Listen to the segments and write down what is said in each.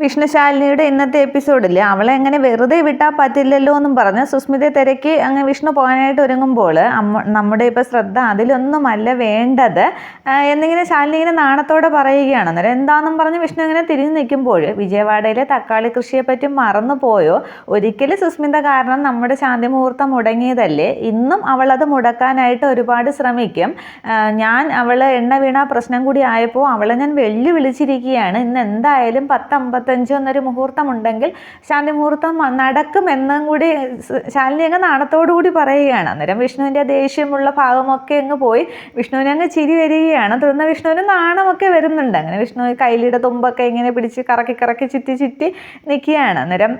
വിഷ്ണുശാലിനിയുടെ ഇന്നത്തെ എപ്പിസോഡിൽ അവളെ എങ്ങനെ വെറുതെ വിട്ടാൽ പറ്റില്ലല്ലോ എന്നും പറഞ്ഞ് സുസ്മിതയെ തിരക്കി അങ്ങ് വിഷ്ണു പോകാനായിട്ട് ഒരുങ്ങുമ്പോൾ നമ്മുടെ ഇപ്പോൾ ശ്രദ്ധ അതിലൊന്നുമല്ല വേണ്ടത് എന്നിങ്ങനെ ശാലിനി ഇങ്ങനെ നാണത്തോടെ പറയുകയാണ്. അന്നേരം എന്താണെന്നും പറഞ്ഞ് വിഷ്ണു ഇങ്ങനെ തിരിഞ്ഞു നിൽക്കുമ്പോൾ വിജയവാഡയിലെ തക്കാളി കൃഷിയെപ്പറ്റി മറന്നു പോയോ? ഒരിക്കലും സുസ്മിത കാരണം നമ്മുടെ ശാന്തി മുഹൂർത്തം മുടങ്ങിയതല്ലേ, ഇന്നും അവളത് മുടക്കാനായിട്ട് ഒരുപാട് ശ്രമിക്കും. അവൾ എണ്ണ വീണ പ്രശ്നം കൂടി ആയപ്പോൾ അവളെ ഞാൻ വെല്ലുവിളിച്ചിരിക്കുകയാണ്. ഇന്ന് എന്തായാലും 10:55 എന്നൊരു മുഹൂർത്തം ഉണ്ടെങ്കിൽ ശാന്തി മുഹൂർത്തം നടക്കുമെന്നും കൂടി ശാലിനി അങ്ങ് നാണത്തോടു കൂടി പറയുകയാണ്. അന്നേരം വിഷ്ണുവിൻ്റെ ദേഷ്യമുള്ള ഭാഗമൊക്കെ അങ്ങ് പോയി വിഷ്ണുവിനെ അങ്ങ് ചിരി വരികയാണ്. തുടർന്ന് വിഷ്ണുവിന് നാണമൊക്കെ വരുന്നുണ്ട്. അങ്ങനെ വിഷ്ണു കൈലിയുടെ തുമ്പൊക്കെ ഇങ്ങനെ പിടിച്ച് കറക്കി ചുറ്റി നിൽക്കുകയാണ്. അന്നേരം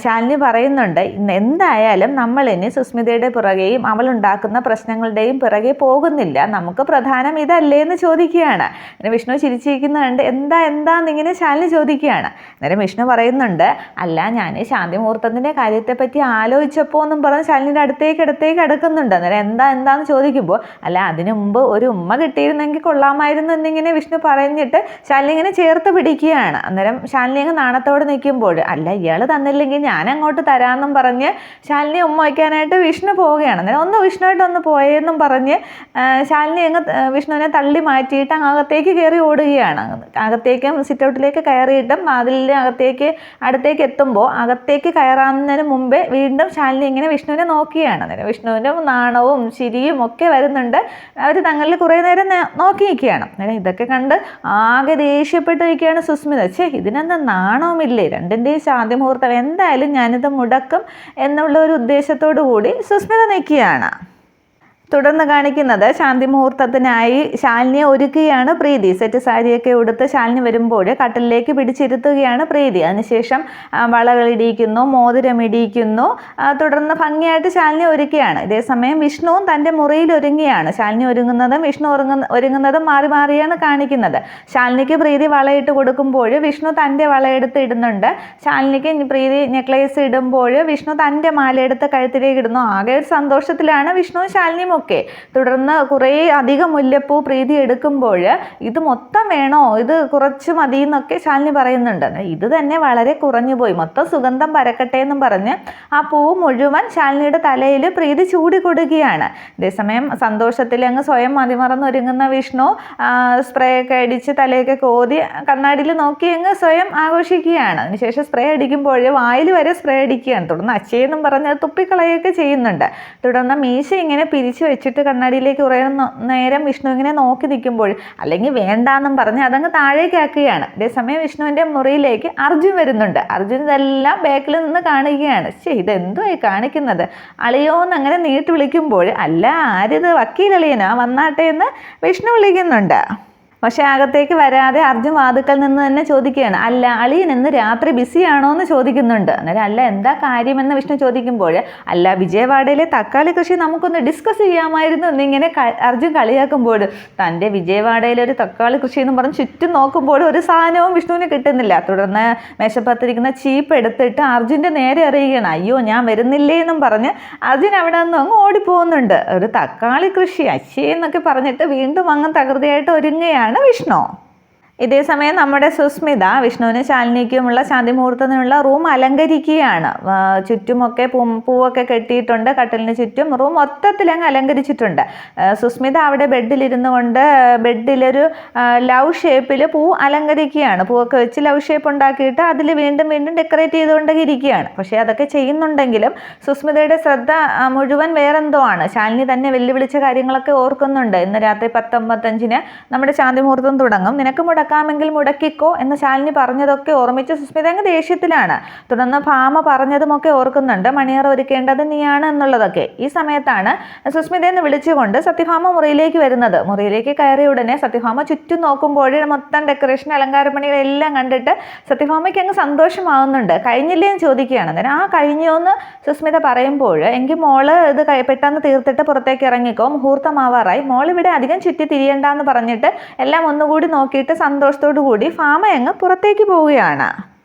ശാലിനി പറയുന്നുണ്ട്, എന്തായാലും നമ്മളിനി സുസ്മിതയുടെ പുറകെയും അവളുണ്ടാക്കുന്ന പ്രശ്നങ്ങളുടെയും പുറകെ പോകുന്നില്ല, നമുക്ക് പ്രധാനം ഇതല്ലേ എന്ന് ചോദിക്കുകയാണ്. അങ്ങനെ വിഷ്ണു ചിരിച്ചിരിക്കുന്നുണ്ട്. എന്താന്നിങ്ങനെ ശാലിനി ചോദിക്കുകയാണ്. അന്നേരം വിഷ്ണു പറയുന്നുണ്ട്, അല്ല ഞാൻ ശാന്തി മുഹൂർത്തത്തിൻ്റെ കാര്യത്തെപ്പറ്റി ആലോചിച്ചപ്പോൾ എന്നും പറഞ്ഞ് ശാലിനിയുടെ അടുത്തേക്ക് അടുക്കുന്നുണ്ട്. അന്നേരം എന്താന്ന് ചോദിക്കുമ്പോൾ, അല്ല അതിനു മുമ്പ് ഒരു ഉമ്മ കിട്ടിയിരുന്നെങ്കിൽ കൊള്ളാമായിരുന്നു എന്നിങ്ങനെ വിഷ്ണു പറഞ്ഞിട്ട് ശാലിനി ഇങ്ങനെ ചേർത്ത് പിടിക്കുകയാണ്. അന്നേരം ശാലിനി അങ്ങ് നാണത്തോടെ നിൽക്കുമ്പോൾ, അല്ല ഇയാൾ തന്നില്ലെങ്കിൽ ഞാൻ അങ്ങോട്ട് തരാമെന്നും പറഞ്ഞ് ശാലിനി ഉമ്മ വയ്ക്കാനായിട്ട് വിഷ്ണു പോവുകയാണ്. അന്നേരം വിഷ്ണുവായിട്ടൊന്ന് പോയെന്നും പറഞ്ഞ് ശാലിനി അങ്ങ് വിഷ്ണുവിനെ തള്ളി മാറ്റിയിട്ട് അകത്തേക്ക് കയറി ഓടുകയാണ്. അകത്തേക്കും സിറ്റൗട്ടിലേക്ക് കയറിയിട്ടും അതിൽ അടുത്തേക്ക് എത്തുമ്പോൾ അകത്തേക്ക് കയറാവുന്നതിന് മുമ്പേ വീണ്ടും ശാലിനി ഇങ്ങനെ വിഷ്ണുവിനെ നോക്കിയാണ്. അന്നേരം വിഷ്ണുവിൻ്റെ നാണവും ചിരിയും ഒക്കെ വരുന്നുണ്ട്. അവർ തങ്ങളിൽ കുറേ നേരം നോക്കി നിൽക്കുകയാണ്. അന്നേരം ഇതൊക്കെ കണ്ട് ആകെ ദേഷ്യപ്പെട്ടിരിക്കുകയാണ് സുസ്മിത. ഇതിനെന്താ നാണവുമില്ലേ, രണ്ടിൻ്റെയും ശാന്തി മുഹൂർത്തം എന്തായാലും ഞാനിത് മുടക്കും എന്നുള്ള ഒരു ഉദ്ദേശത്തോടു കൂടി സുസ്മിത നിൽക്കുകയാണ്. തുടർന്ന് കാണിക്കുന്നത് ശാന്തി മുഹൂർത്തത്തിനായി ശാലിനിയെ ഒരുക്കുകയാണ് പ്രീതി. സെറ്റ് സാരിയൊക്കെ ഉടുത്ത് ശാലിനി വരുമ്പോൾ കട്ടിലേക്ക് പിടിച്ചിരുത്തുകയാണ് പ്രീതി. അതിനുശേഷം വളകളിടിയിക്കുന്നു, മോതിരമിടിയിക്കുന്നു. തുടർന്ന് ഭംഗിയായിട്ട് ശാലിനി ഒരുക്കുകയാണ്. ഇതേസമയം വിഷ്ണുവും തൻ്റെ മുറിയിൽ ഒരുങ്ങുകയാണ്. ശാലിനി ഒരുങ്ങുന്നതും വിഷ്ണു ഒരുങ്ങുന്നതും മാറിയാണ് കാണിക്കുന്നത്. ശാലിനിക്ക് പ്രീതി വളയിട്ട് കൊടുക്കുമ്പോൾ വിഷ്ണു തൻ്റെ വളയെടുത്ത് ഇടുന്നുണ്ട്. ശാലിനിക്ക് പ്രീതി നെക്ലേസ് ഇടുമ്പോൾ വിഷ്ണു തൻ്റെ മാലയെടുത്ത് കഴുത്തിലേക്ക് ഇടുന്നു. ആകെ ഒരു സന്തോഷത്തിലാണ് വിഷ്ണുവും ശാലിനിയും ഒക്കെ. തുടർന്ന് കുറേ അധികം മുല്ലപ്പൂ പ്രീതി എടുക്കുമ്പോൾ ഇത് മൊത്തം വേണോ, ഇത് കുറച്ച് മതി എന്നൊക്കെ ശാലിനി പറയുന്നുണ്ട്. ഇത് തന്നെ വളരെ കുറഞ്ഞു പോയി, മൊത്തം സുഗന്ധം പരക്കട്ടെ എന്നും പറഞ്ഞ് ആ പൂ മുഴുവൻ ശാലിനിയുടെ തലയിൽ പ്രീതി ചൂടി കൊടുക്കുകയാണ്. അതേസമയം സന്തോഷത്തിൽ അങ്ങ് സ്വയം മതിമറന്നൊരുങ്ങുന്ന വിഷ്ണു സ്പ്രേ ഒക്കെ അടിച്ച് തലയൊക്കെ കോതി കണ്ണാടിയിൽ നോക്കി അങ്ങ് സ്വയം ആഘോഷിക്കുകയാണ്. അതിനുശേഷം സ്പ്രേ അടിക്കുമ്പോൾ വായിൽ വരെ സ്പ്രേ അടിക്കുകയാണ്. തുടർന്ന് അച്ഛയെന്നും പറഞ്ഞ് തുപ്പിക്കളയൊക്കെ ചെയ്യുന്നുണ്ട്. തുടർന്ന് മീശ ഇങ്ങനെ പിരിച്ചു വെച്ചിട്ട് കണ്ണാടിയിലേക്ക് കുറേ നേരം വിഷ്ണു ഇങ്ങനെ നോക്കി നിൽക്കുമ്പോൾ, അല്ലെങ്കിൽ വേണ്ടാന്നും പറഞ്ഞ് അതങ്ങ് താഴേക്കാക്കുകയാണ്. അതേസമയം വിഷ്ണുവിൻ്റെ മുറിയിലേക്ക് അർജുൻ വരുന്നുണ്ട്. അർജുൻ ഇതെല്ലാം ബാക്കിൽ നിന്ന് കാണുകയാണ്. ഇതെന്തുമായി കാണിക്കുന്നത്, അളിയോന്ന് അങ്ങനെ നീട്ടി വിളിക്കുമ്പോൾ, അല്ല ആരിത് വക്കീലളിയനാ, വന്നാട്ടെ എന്ന് വിഷ്ണു വിളിക്കുന്നുണ്ട്. പക്ഷേ അകത്തേക്ക് വരാതെ അർജുൻ വാതുക്കൽ നിന്ന് തന്നെ ചോദിക്കുകയാണ്, അല്ല അളിയൻ ഇന്ന് രാത്രി ബിസിയാണോ എന്ന് ചോദിക്കുന്നുണ്ട്. അന്നേരം അല്ല എന്താ കാര്യമെന്ന് വിഷ്ണു ചോദിക്കുമ്പോൾ, അല്ല വിജയവാഡയിലെ തക്കാളി കൃഷി നമുക്കൊന്ന് ഡിസ്കസ് ചെയ്യാമായിരുന്നു എന്നിങ്ങനെ അർജുൻ കളിയാക്കുമ്പോൾ, തൻ്റെ വിജയവാഡയിലെ ഒരു തക്കാളി കൃഷി എന്ന് പറഞ്ഞ് ചുറ്റും നോക്കുമ്പോൾ ഒരു സാധനവും വിഷ്ണുവിന് കിട്ടുന്നില്ല. തുടർന്ന് മേശപ്പത്തിരിക്കുന്ന ചീപ്പ് എടുത്തിട്ട് അർജുൻ്റെ നേരെ അറിയുകയാണ്. അയ്യോ ഞാൻ വരുന്നില്ലേ എന്നും പറഞ്ഞ് അർജുൻ അവിടെ നിന്ന് അങ്ങ് ഓടിപ്പോകുന്നുണ്ട്. ഒരു തക്കാളി കൃഷി എന്നൊക്കെ പറഞ്ഞിട്ട് വീണ്ടും അങ്ങ് തകൃതിയായിട്ട് ഒരുങ്ങുകയാണ് വിഷ്ണു. ഇതേസമയം നമ്മുടെ സുസ്മിത വിഷ്ണുവിനും ശാലിനിക്കുമുള്ള ശാന്തി മുഹൂർത്തത്തിനുള്ള റൂം അലങ്കരിക്കുകയാണ്. ചുറ്റുമൊക്കെ പൂവൊക്കെ കെട്ടിയിട്ടുണ്ട്. കട്ടിലിന് ചുറ്റും റൂം മൊത്തത്തിൽ അങ്ങ് അലങ്കരിച്ചിട്ടുണ്ട്. സുസ്മിത അവിടെ ബെഡിലിരുന്നു കൊണ്ട് ബെഡിലൊരു ലവ് ഷേപ്പിൽ പൂ അലങ്കരിക്കുകയാണ്. പൂവൊക്കെ വെച്ച് ലവ് ഷേപ്പ് ഉണ്ടാക്കിയിട്ട് അതിൽ വീണ്ടും ഡെക്കറേറ്റ് ചെയ്തുകൊണ്ടൊക്കെ ഇരിക്കുകയാണ്. പക്ഷേ അതൊക്കെ ചെയ്യുന്നുണ്ടെങ്കിലും സുസ്മിതയുടെ ശ്രദ്ധ മുഴുവൻ വേറെന്തോ ആണ്. ശാലിനി തന്നെ വെല്ലുവിളിച്ച കാര്യങ്ങളൊക്കെ ഓർക്കുന്നുണ്ട്. ഇന്ന് രാത്രി 10:55 നമ്മുടെ ശാന്തി മുഹൂർത്തം തുടങ്ങും, നിനക്ക് മുടക്കാമെങ്കിൽ മുടക്കിക്കോ എന്ന് ശാലിനി പറഞ്ഞതൊക്കെ ഓർമ്മിച്ച് സുസ്മിത അങ്ങ് ദേഷ്യത്തിലാണ്. തുടർന്ന് ഭാമ പറഞ്ഞതുമൊക്കെ ഓർക്കുന്നുണ്ട്, മണിയറ ഒരുക്കേണ്ടത് നീയാണ് എന്നുള്ളതൊക്കെ. ഈ സമയത്താണ് സുസ്മിതയെന്ന് വിളിച്ചുകൊണ്ട് സത്യഭാമ മുറിയിലേക്ക് വരുന്നത്. മുറിയിലേക്ക് കയറിയ ഉടനെ സത്യഭാമ ചുറ്റും നോക്കുമ്പോൾ മൊത്തം ഡെക്കറേഷൻ അലങ്കാരപ്പണികളെല്ലാം കണ്ടിട്ട് സത്യഭാമയ്ക്ക് അങ്ങ് സന്തോഷമാവുന്നുണ്ട്. കഴിഞ്ഞില്ലേ എന്ന് ചോദിക്കുകയാണ്. അന്നേരം ആ കഴിഞ്ഞോ എന്ന് സുസ്മിത പറയുമ്പോൾ, എങ്കിൽ മോള് ഇത് പെട്ടെന്ന് തീർത്തിട്ട് പുറത്തേക്ക് ഇറങ്ങിക്കോ, മുഹൂർത്തമാവാറായി, മോൾ ഇവിടെ അധികം ചുറ്റി തിരിയണ്ടെന്ന് പറഞ്ഞിട്ട് എല്ലാം ഒന്നുകൂടി നോക്കിയിട്ട് സന്തോഷത്തോടു കൂടി ഭാമ അങ്ങ് പുറത്തേക്ക് പോവുകയാണ്.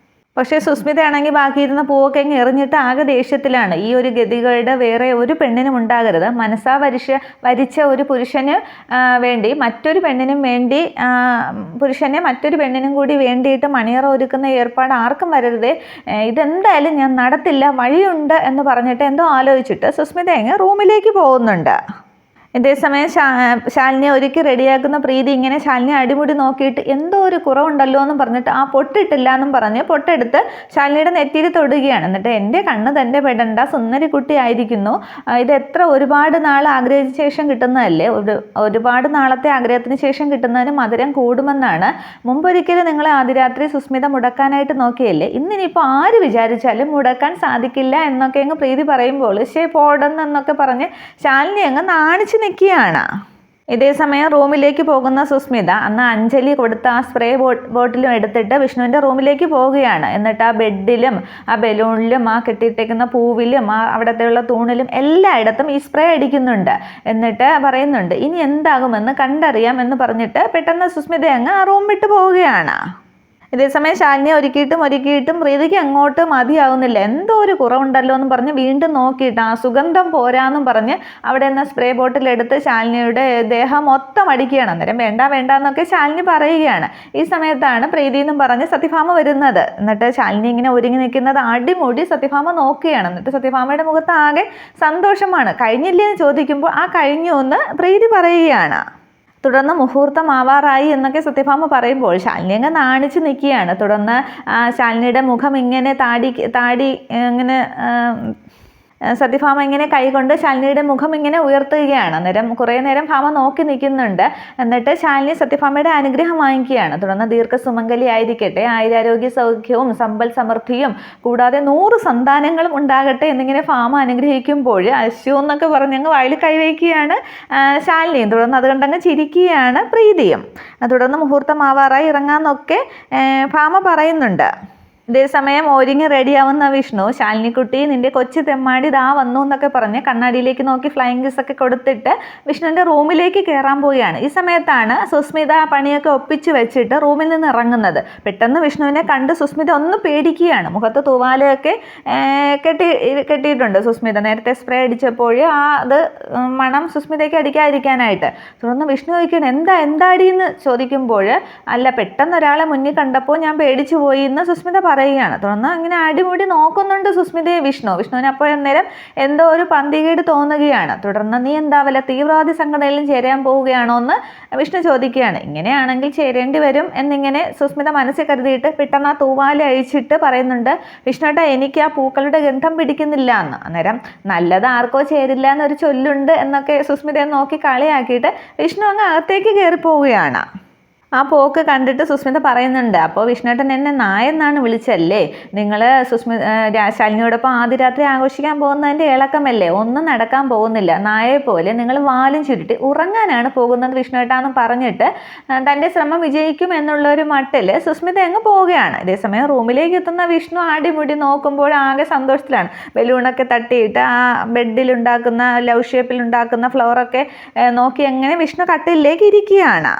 പക്ഷേ സുസ്മിതയാണെങ്കിൽ ബാക്കിയിരുന്ന പൂവൊക്കെ അങ്ങ് എറിഞ്ഞിട്ട് ആകെ ദേഷ്യത്തിലാണ്. ഈ ഒരു ഗതികളുടെ വേറെ ഒരു പെണ്ണിനും ഉണ്ടാകരുത്. മനസ്സാ വരിച്ച ഒരു പുരുഷന് വേണ്ടി മറ്റൊരു പെണ്ണിനും വേണ്ടി പുരുഷനെ മറ്റൊരു പെണ്ണിനും കൂടി വേണ്ടിയിട്ട് മണിയറ ഒരുക്കുന്ന ഏർപ്പാട് ആർക്കും വരരുതേ, ഇതെന്തായാലും ഞാൻ നടത്തില്ല, വഴിയുണ്ട് എന്ന് പറഞ്ഞിട്ട് എന്തോ ആലോചിച്ചിട്ട് സുസ്മിത അങ്ങ് റൂമിലേക്ക് പോകുന്നുണ്ട്. ഇതേസമയം ശാലിനിയെ ഒരുക്കി റെഡിയാക്കുന്ന പ്രീതി ഇങ്ങനെ ശാലിനിയെ അടിമുടി നോക്കിയിട്ട് എന്തോ ഒരു കുറവുണ്ടല്ലോ എന്നും പറഞ്ഞിട്ട് ആ പൊട്ടിട്ടില്ല എന്നും പറഞ്ഞ് പൊട്ടെടുത്ത് ശാലിനിയുടെ നെറ്റിയിൽ തൊടുകയാണ്. എന്നിട്ട് എൻ്റെ കണ്ണ് തന്നെ പെടണ്ട, സുന്ദരി കുട്ടി ആയിരിക്കുന്നു, ഇത് ഒരുപാട് നാൾ ആഗ്രഹിച്ച ശേഷം കിട്ടുന്നതല്ലേ, ഒരുപാട് നാളത്തെ ആഗ്രഹത്തിന് ശേഷം കിട്ടുന്നതിന് മധുരം കൂടുമെന്നാണ്. മുമ്പൊരിക്കലും നിങ്ങളെ ആദ്യരാത്രി സുസ്മിത മുടക്കാനായിട്ട് നോക്കിയല്ലേ, ഇന്നിനിപ്പോൾ ആര് വിചാരിച്ചാലും മുടക്കാൻ സാധിക്കില്ല എന്നൊക്കെ അങ്ങ് പ്രീതി പറയുമ്പോൾ പോടുന്നൊക്കെ പറഞ്ഞ് ശാലിനി അങ്ങ് നാണിച്ച് നിൽക്കുകയാണ്. ഇതേസമയം റൂമിലേക്ക് പോകുന്ന സുസ്മിത അന്ന് അഞ്ജലി കൊടുത്ത ആ സ്പ്രേ ബോട്ടിലും എടുത്തിട്ട് വിഷ്ണുവിൻ്റെ റൂമിലേക്ക് പോവുകയാണ്. എന്നിട്ട് ആ ബെഡിലും ആ ബലൂണിലും ആ കെട്ടിയിട്ടേക്കുന്ന പൂവിലും ആ അവിടത്തെയുള്ള തൂണിലും എല്ലായിടത്തും ഈ സ്പ്രേ അടിക്കുന്നുണ്ട്. എന്നിട്ട് പറയുന്നുണ്ട് ഇനി എന്താകുമെന്ന് കണ്ടറിയാം എന്ന് പറഞ്ഞിട്ട് പെട്ടെന്ന് സുസ്മിത അങ്ങ് ആ റൂം വിട്ട് പോവുകയാണ്. ഇതേസമയം ശാലിനിയെ ഒരുക്കിയിട്ടും പ്രീതിക്ക് അങ്ങോട്ട് മതിയാവുന്നില്ല, എന്തോ ഒരു കുറവുണ്ടല്ലോ എന്ന് പറഞ്ഞ് വീണ്ടും നോക്കിയിട്ട് ആ സുഗന്ധം പോരാന്നും പറഞ്ഞ് അവിടെ നിന്ന് സ്പ്രേ ബോട്ടിലെടുത്ത് ശാലിനിയുടെ ദേഹം മൊത്തം അടിക്കുകയാണ്. അന്നേരം വേണ്ട എന്നൊക്കെ ശാലിനി പറയുകയാണ്. ഈ സമയത്താണ് പ്രീതി എന്നും പറഞ്ഞ് സത്യഭാമ വരുന്നത്. എന്നിട്ട് ശാലിനി ഇങ്ങനെ ഒരുങ്ങി നിൽക്കുന്നത് അടിമുടി സത്യഭാമ നോക്കുകയാണ്. എന്നിട്ട് സത്യഭാമയുടെ മുഖത്ത് ആകെ സന്തോഷമാണ്. കഴിഞ്ഞില്ലേ എന്ന് ചോദിക്കുമ്പോൾ ആ കഴിഞ്ഞു എന്ന് പ്രീതി പറയുകയാണ്. തുടർന്ന് മുഹൂർത്തമാവാറായി എന്നൊക്കെ സത്യഭാമ പറയുമ്പോൾ ശാലിനി അങ്ങ് നാണിച്ച് നിൽക്കുകയാണ്. തുടർന്ന് ശാലിനിയുടെ മുഖം ഇങ്ങനെ താടി ഇങ്ങനെ സത്യഭാമ ഇങ്ങനെ കൈകൊണ്ട് ശാലിനിയുടെ മുഖം ഇങ്ങനെ ഉയർത്തുകയാണ്. അന്നേരം കുറേ നേരം ഭാമ നോക്കി നിൽക്കുന്നുണ്ട്. എന്നിട്ട് ശാലിനി സത്യഭാമയുടെ അനുഗ്രഹം വാങ്ങിക്കുകയാണ്. തുടർന്ന് ദീർഘസുമംഗലി ആയിരിക്കട്ടെ, ആയുരാരോഗ്യ സൗഖ്യവും സമ്പൽ സമൃദ്ധിയും കൂടാതെ 100 സന്താനങ്ങളും ഉണ്ടാകട്ടെ എന്നിങ്ങനെ ഭാമ അനുഗ്രഹിക്കുമ്പോൾ അശ്വ എന്നൊക്കെ പറഞ്ഞങ്ങ് വായിൽ കൈവയ്ക്കുകയാണ് ശാലിനിയും. തുടർന്ന് അതുകൊണ്ടങ്ങ് ചിരിക്കുകയാണ് പ്രീതിയും. തുടർന്ന് മുഹൂർത്തമാവാറായി ഇറങ്ങാമെന്നൊക്കെ ഭാമ പറയുന്നുണ്ട്. ഇതേസമയം ഒരുങ്ങി റെഡിയാവുന്ന വിഷ്ണു ശാലിനിക്കുട്ടി നിന്റെ കൊച്ചു തെമ്മാടി ഇതാ വന്നു എന്നൊക്കെ പറഞ്ഞ് കണ്ണാടിയിലേക്ക് നോക്കി ഫ്ലൈയിങ് കിസ് ഒക്കെ കൊടുത്തിട്ട് വിഷ്ണുവിൻ്റെ റൂമിലേക്ക് കയറാൻ പോവുകയാണ്. ഈ സമയത്താണ് സുസ്മിത പണിയൊക്കെ ഒപ്പിച്ച് വെച്ചിട്ട് റൂമിൽ നിന്ന് ഇറങ്ങുന്നത്. പെട്ടെന്ന് വിഷ്ണുവിനെ കണ്ട് സുസ്മിത ഒന്ന് പേടിക്കുകയാണ്. മുഖത്ത് തൂവാലയൊക്കെ കെട്ടിയിട്ടുണ്ട് സുസ്മിത, നേരത്തെ സ്പ്രേ അടിച്ചപ്പോൾ അത് മണം സുസ്മിതയ്ക്ക് അടിക്കാതിരിക്കാനായിട്ട്. തുടർന്ന് വിഷ്ണു ചോദിക്കുകയാണ് എന്താടിയെന്ന് ചോദിക്കുമ്പോൾ അല്ല പെട്ടെന്ന് ഒരാളെ മുന്നിൽ കണ്ടപ്പോൾ ഞാൻ പേടിച്ചു പോയി എന്ന് സുസ്മിത പറയുകയാണ്. തുടർന്ന് ഇങ്ങനെ അടിമുടി നോക്കുന്നുണ്ട് സുസ്മിതയെ വിഷ്ണുവിന് അപ്പോഴന്നേരം എന്തോ ഒരു പന്തികേട് തോന്നുകയാണ്. തുടർന്ന് നീ എന്താ വല്ല തീവ്രവാദി സംഘടനയിലും ചേരാൻ പോവുകയാണോ എന്ന് വിഷ്ണു ചോദിക്കുകയാണ്. ഇങ്ങനെയാണെങ്കിൽ ചേരേണ്ടി വരും എന്നിങ്ങനെ സുസ്മിത മനസ്സിൽ കരുതിയിട്ട് പെട്ടെന്ന് ആ തൂവാല അഴിച്ചിട്ട് പറയുന്നുണ്ട് വിഷ്ണുട്ടാ എനിക്ക് ആ പൂക്കളുടെ ഗന്ധം പിടിക്കുന്നില്ല എന്ന്. അന്നേരം നല്ലത് ആർക്കോ ചേരില്ല എന്നൊരു ചൊല്ലുണ്ട് എന്നൊക്കെ സുസ്മിതയെ നോക്കി കളിയാക്കിയിട്ട് വിഷ്ണു അങ്ങ് അകത്തേക്ക് കയറി പോവുകയാണ്. ആ പോക്ക് കണ്ടിട്ട് സുസ്മിത പറയുന്നുണ്ട് അപ്പോൾ വിഷ്ണുട്ടൻ എന്നെ നായെന്നാണ് വിളിച്ചല്ലേ, നിങ്ങൾ ശാലിനിയോടൊപ്പം ആദ്യ രാത്രി ആഘോഷിക്കാൻ പോകുന്നതിൻ്റെ ഇളക്കമല്ലേ, ഒന്നും നടക്കാൻ പോകുന്നില്ല, നായയെ പോലെ നിങ്ങൾ വാലും ചുരുട്ടി ഉറങ്ങാനാണ് പോകുന്നത് വിഷ്ണുട്ടാന്ന് പറഞ്ഞിട്ട് തൻ്റെ ശ്രമം വിജയിക്കും എന്നുള്ളൊരു മട്ടിൽ സുസ്മിത അങ്ങ് പോവുകയാണ്. അതേസമയം റൂമിലേക്ക് എത്തുന്ന വിഷ്ണു അടിമുടി നോക്കുമ്പോൾ ആകെ സന്തോഷത്തിലാണ്. ബലൂണൊക്കെ തട്ടിയിട്ട് ആ ബെഡിലുണ്ടാക്കുന്ന ലവ് ഷേപ്പിലുണ്ടാക്കുന്ന ഫ്ലവറൊക്കെ നോക്കി അങ്ങനെ വിഷ്ണു കട്ടിലേക്ക് ഇരിക്കുകയാണ്.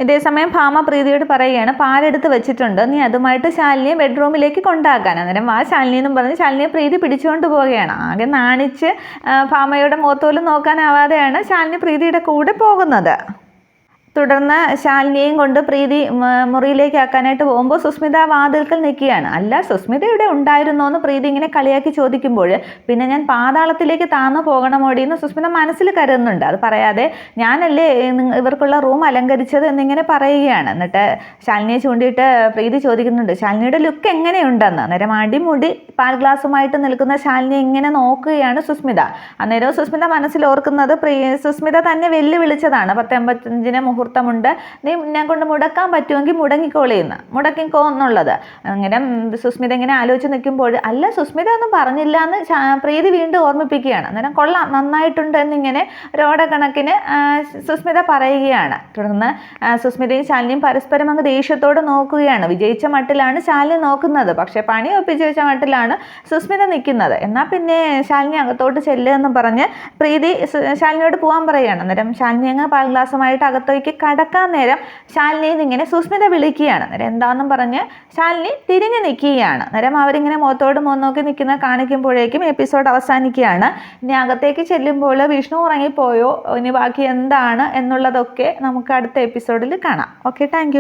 ഇതേസമയം ഭാമ പ്രീതിയോട് പറയുകയാണ് പാലെടുത്ത് വെച്ചിട്ടുണ്ട്, നീ അതുമായിട്ട് ശാലിനിയെ ബെഡ്റൂമിലേക്ക് കൊണ്ടാക്കാൻ. അന്നേരം ആ ശാലിനി എന്നും പറഞ്ഞ് ശാലിനിയെ പ്രീതി പിടിച്ചുകൊണ്ട് പോവുകയാണ്. ആകെ നാണിച്ച് ഭാമയുടെ മുഖത്തോലും നോക്കാനാവാതെയാണ് ശാലിനി പ്രീതിയുടെ കൂടെ പോകുന്നത്. തുടർന്ന് ശാലിനിയെയും കൊണ്ട് പ്രീതി മുറിയിലേക്ക് ആക്കാനായിട്ട് പോകുമ്പോൾ സുസ്മിത വാതിൽക്കൽ നിൽക്കുകയാണ്. അല്ല സുസ്മിത ഇവിടെ ഉണ്ടായിരുന്നോ എന്ന് പ്രീതി ഇങ്ങനെ കളിയാക്കി ചോദിക്കുമ്പോൾ പിന്നെ ഞാൻ പാതാളത്തിലേക്ക് താന്നു പോകണമോടി എന്ന് സുസ്മിത മനസ്സിൽ കരുതുന്നുണ്ട്. അത് പറയാതെ ഞാനല്ലേ ഇവർക്കുള്ള റൂം അലങ്കരിച്ചത് എന്നിങ്ങനെ പറയുകയാണ്. എന്നിട്ട് ശാലിനിയെ ചൂണ്ടിയിട്ട് പ്രീതി ചോദിക്കുന്നുണ്ട് ശാലിനിയുടെ ലുക്ക് എങ്ങനെയുണ്ടെന്ന്. അന്നേരം അടിമുടി പാൽ ഗ്ലാസുമായിട്ട് നിൽക്കുന്ന ശാലിനി ഇങ്ങനെ നോക്കുകയാണ് സുസ്മിത. അന്നേരം സുസ്മിത മനസ്സിൽ ഓർക്കുന്നത് സുസ്മിത തന്നെ വെല്ലുവിളിച്ചതാണ് 10:55 മുഹൂർത്തമുണ്ട്, നീ ഞാൻ കൊണ്ട് മുടക്കാൻ പറ്റുമെങ്കിൽ മുടക്കിക്കോ എന്നുള്ളത്. അങ്ങനെ സുസ്മിത ഇങ്ങനെ ആലോചിച്ച് നിൽക്കുമ്പോൾ അല്ല സുസ്മിത ഒന്നും പറഞ്ഞില്ല എന്ന് പ്രീതി വീണ്ടും ഓർമ്മിപ്പിക്കുകയാണ്. അന്നേരം കൊള്ളാം നന്നായിട്ടുണ്ട് എന്നിങ്ങനെ രോടക്കണക്കിന് സുസ്മിത പറയുകയാണ്. തുടർന്ന് സുസ്മിതയും ശാലിനിയും പരസ്പരം അങ്ങ് ദേഷ്യത്തോടെ നോക്കുകയാണ്. വിജയിച്ച മട്ടിലാണ് ശാലിനി നോക്കുന്നത്, പക്ഷെ പണി ഒപ്പിച്ച് വെച്ച മട്ടിലാണ് സുസ്മിത നിൽക്കുന്നത്. എന്നാൽ പിന്നെ ശാലിനി അകത്തോട്ട് ചെല്ലുമെന്ന് പറഞ്ഞ് പ്രീതി ശാലിനിയോട് പോകാൻ പറയുകയാണ്. അന്നേരം ശാലിനി അങ്ങ് പാൽ ഗ്ലാസുമായിട്ട് അകത്തേക്ക് കടക്കാൻ നേരം ശാലിനിയിൽ ഇങ്ങനെ സുസ്മിത വിളിക്കുകയാണ്. അന്നേരം എന്താണെന്നും പറഞ്ഞ് ശാലിനി തിരിഞ്ഞു നിൽക്കുകയാണ്. അന്നേരം അവരിങ്ങനെ മുഖത്തോട് മുഖം നോക്കി നിൽക്കുന്ന കാണിക്കുമ്പോഴേക്കും എപ്പിസോഡ് അവസാനിക്കുകയാണ്. ഇനി അകത്തേക്ക് ചെല്ലുമ്പോൾ വിഷ്ണു ഉറങ്ങിപ്പോയോ, ഇനി ബാക്കി എന്താണ് എന്നുള്ളതൊക്കെ നമുക്ക് അടുത്ത എപ്പിസോഡിൽ കാണാം. Okay, thank